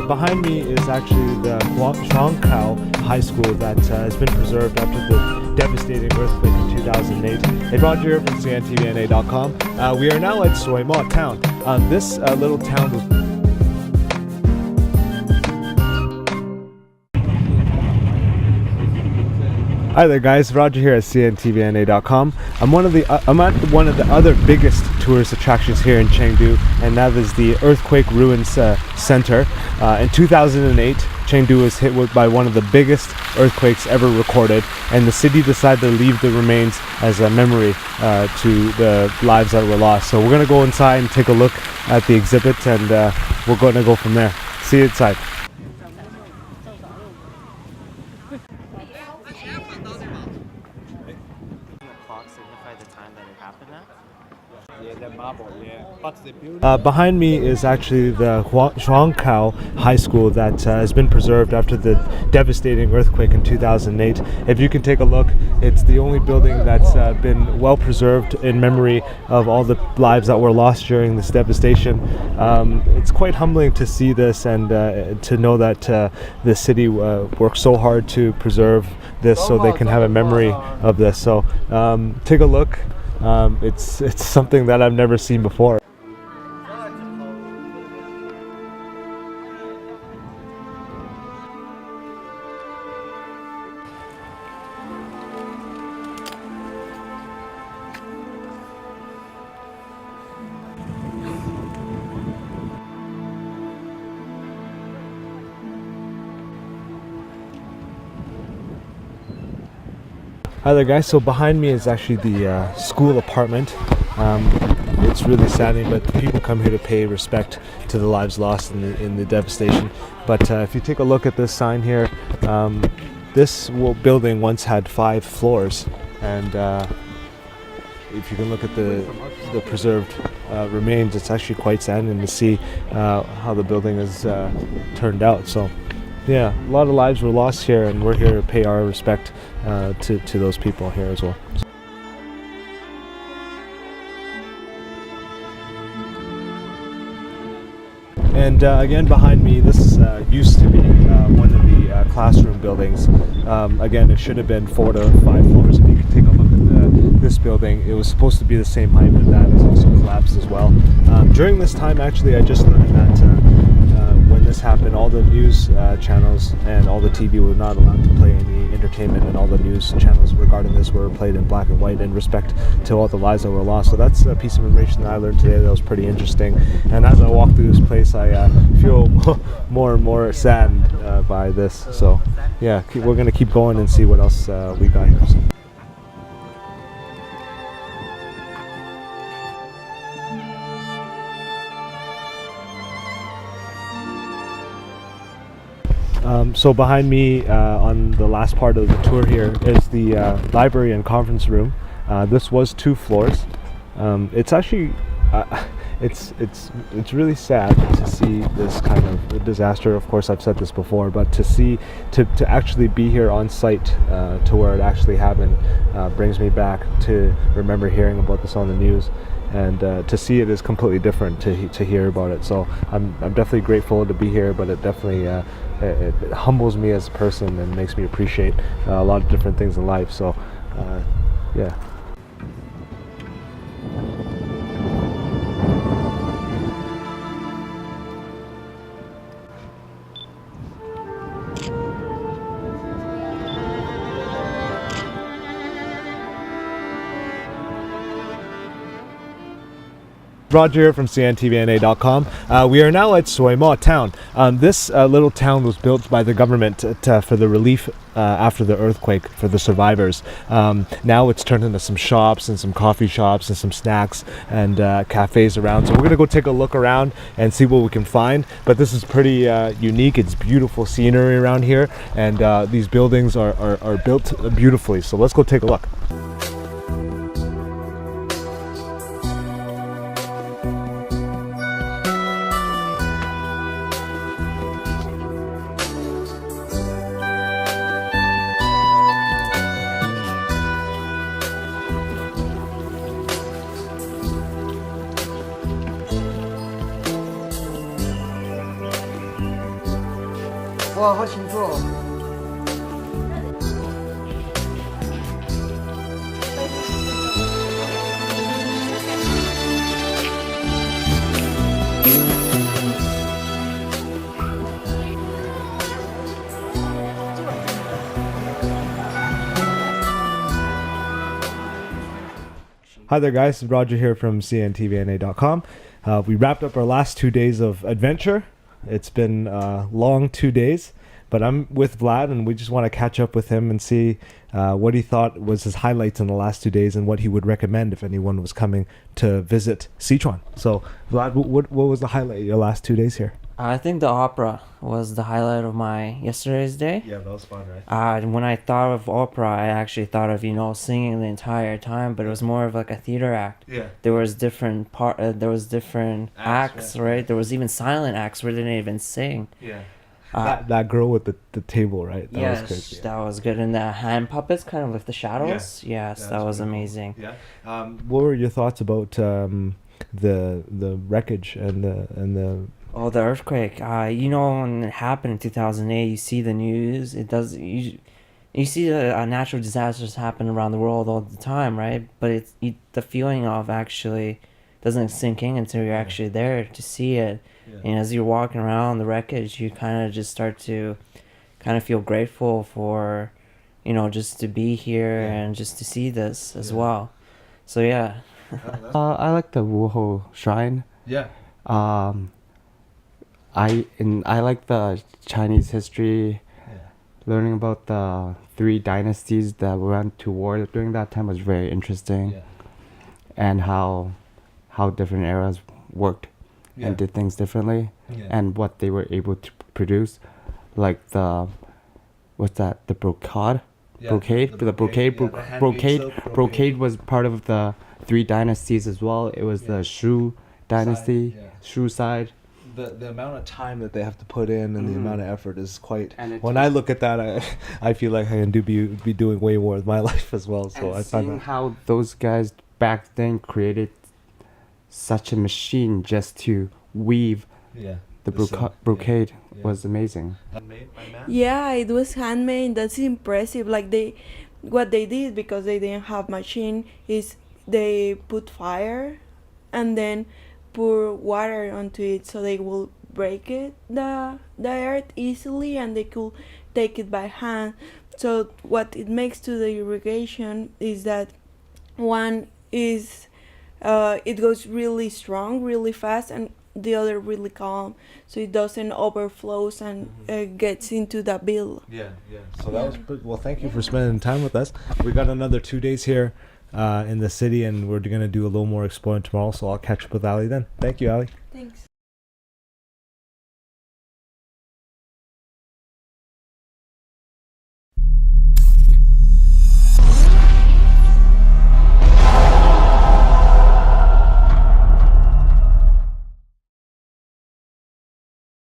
Behind me is actually the Huangkao High School that has been preserved after the devastating earthquake in 2008. Hey, Roger here from CNTVNA.com. We are now at Suimo town. This little town was... Hi there guys, Roger here at CNTVNA.com. I'm at one of the other biggest tourist attractions here in Chengdu, and that is the Earthquake Ruins Center. In 2008, Chengdu was hit by one of the biggest earthquakes ever recorded, and the city decided to leave the remains as a memory to the lives that were lost. So we're going to go inside and take a look at the exhibit, and we're going to go from there. See you inside. Behind me is actually the Huangkao High School that has been preserved after the devastating earthquake in 2008. If you can take a look, it's the only building that's been well preserved in memory of all the lives that were lost during this devastation. It's quite humbling to see this and to know that the city worked so hard to preserve this so they can have a memory of this. So take a look. It's something that I've never seen before. Hi there guys, so behind me is actually the school apartment. It's really saddening, but people come here to pay respect to the lives lost in the devastation. But if you take a look at this sign here, this building once had 5 floors, and if you can look at the preserved remains, it's actually quite saddening to see how the building has turned out. So yeah, a lot of lives were lost here, and we're here to pay our respect to those people here as well. And again, behind me, this used to be one of the classroom buildings. Again, it should have been 4 to 5 floors. If you can take a look at this building, it was supposed to be the same height, but that has also collapsed as well. During this time, actually, I just learned that when this happened, all the news channels and all the TV were not allowed to play any entertainment, and all the news channels regarding this were played in black and white in respect to all the lives that were lost. So that's a piece of information that I learned today that was pretty interesting. And as I walk through this place, I feel more and more saddened by this. So yeah, we're going to keep going and see what else we got here. So behind me on the last part of the tour here is the library and conference room. This was 2 floors. It's actually it's really sad to see this kind of disaster. Of course, I've said this before, but to actually be here on site to where it actually happened brings me back to remember hearing about this on the news. And to see it is completely different to hear about it. So I'm definitely grateful to be here, but it definitely it humbles me as a person and makes me appreciate a lot of different things in life. So yeah. Roger here from CNTVNA.com. We are now at Suimo town. This little town was built by the government for the relief after the earthquake for the survivors. Now it's turned into some shops and some coffee shops and some snacks and cafes around. So we're going to go take a look around and see what we can find. But this is pretty unique. It's beautiful scenery around here, and these buildings are built beautifully. So let's go take a look. 好清楚哦。Hi there, guys. Roger here from cntvna.com. We wrapped up our last 2 days of adventure. It's been a long 2 days, but I'm with Vlad, and we just want to catch up with him and see what he thought was his highlights in the last 2 days and what he would recommend if anyone was coming to visit Sichuan. So, Vlad, what was the highlight of your last 2 days here? I think the opera was the highlight of my yesterday's day. Yeah, that was fun, right? When I thought of opera, I actually thought of singing the entire time, but it was more of like a theater act. Yeah. There was different acts, right? There was even silent acts where they didn't even sing. Yeah. That girl with the table, right? That Yes, was good. Yeah. that was good. And the hand puppets, kind of with the shadows. Yeah. Yes, Yeah, that was really cool. amazing. Yeah. What were your thoughts about the wreckage and the Oh, the earthquake. When it happened in 2008, you see the news. You see the natural disasters happen around the world all the time, right? But the feeling of actually doesn't sink in until you're actually there to see it. Yeah. And as you're walking around the wreckage, you kind of just start to kind of feel grateful for, just to be here and just to see this as well. So yeah. I like the Wuho Shrine. Yeah. I like the Chinese history. Yeah. Learning about the 3 dynasties that went to war during that time was very interesting, Yeah. and how different eras worked Yeah. and did things differently, Yeah. and what they were able to produce, like the brocade. Yeah, Brocade, the the brocade, brocade, yeah, the handmade brocade, silk brocade. brocade was part of the 3 dynasties as well. It was the Shu dynasty, yeah. Shu side. The amount of time that they have to put in and the amount of effort is quite. And it When I look at that, I feel like I can be doing way more with my life as well. So I And find seeing that. how those guys back then created such a machine just to weave Yeah. the silk, brocade yeah. was amazing. Handmade by man? Yeah, it was handmade. That's impressive. Like what they did, because they didn't have machine, is they put fire and then pour water onto it so they will break the earth easily, and they could take it by hand. So what it makes to the irrigation is that one is it goes really strong, really fast, and the other really calm, so it doesn't overflows and gets into the bill. Yeah, yeah. So that was good. Well, thank you for spending time with us. We got another 2 days here in the city, and we're going to do a little more exploring tomorrow, so I'll catch up with Ali then. Thank you, Ali. Thanks.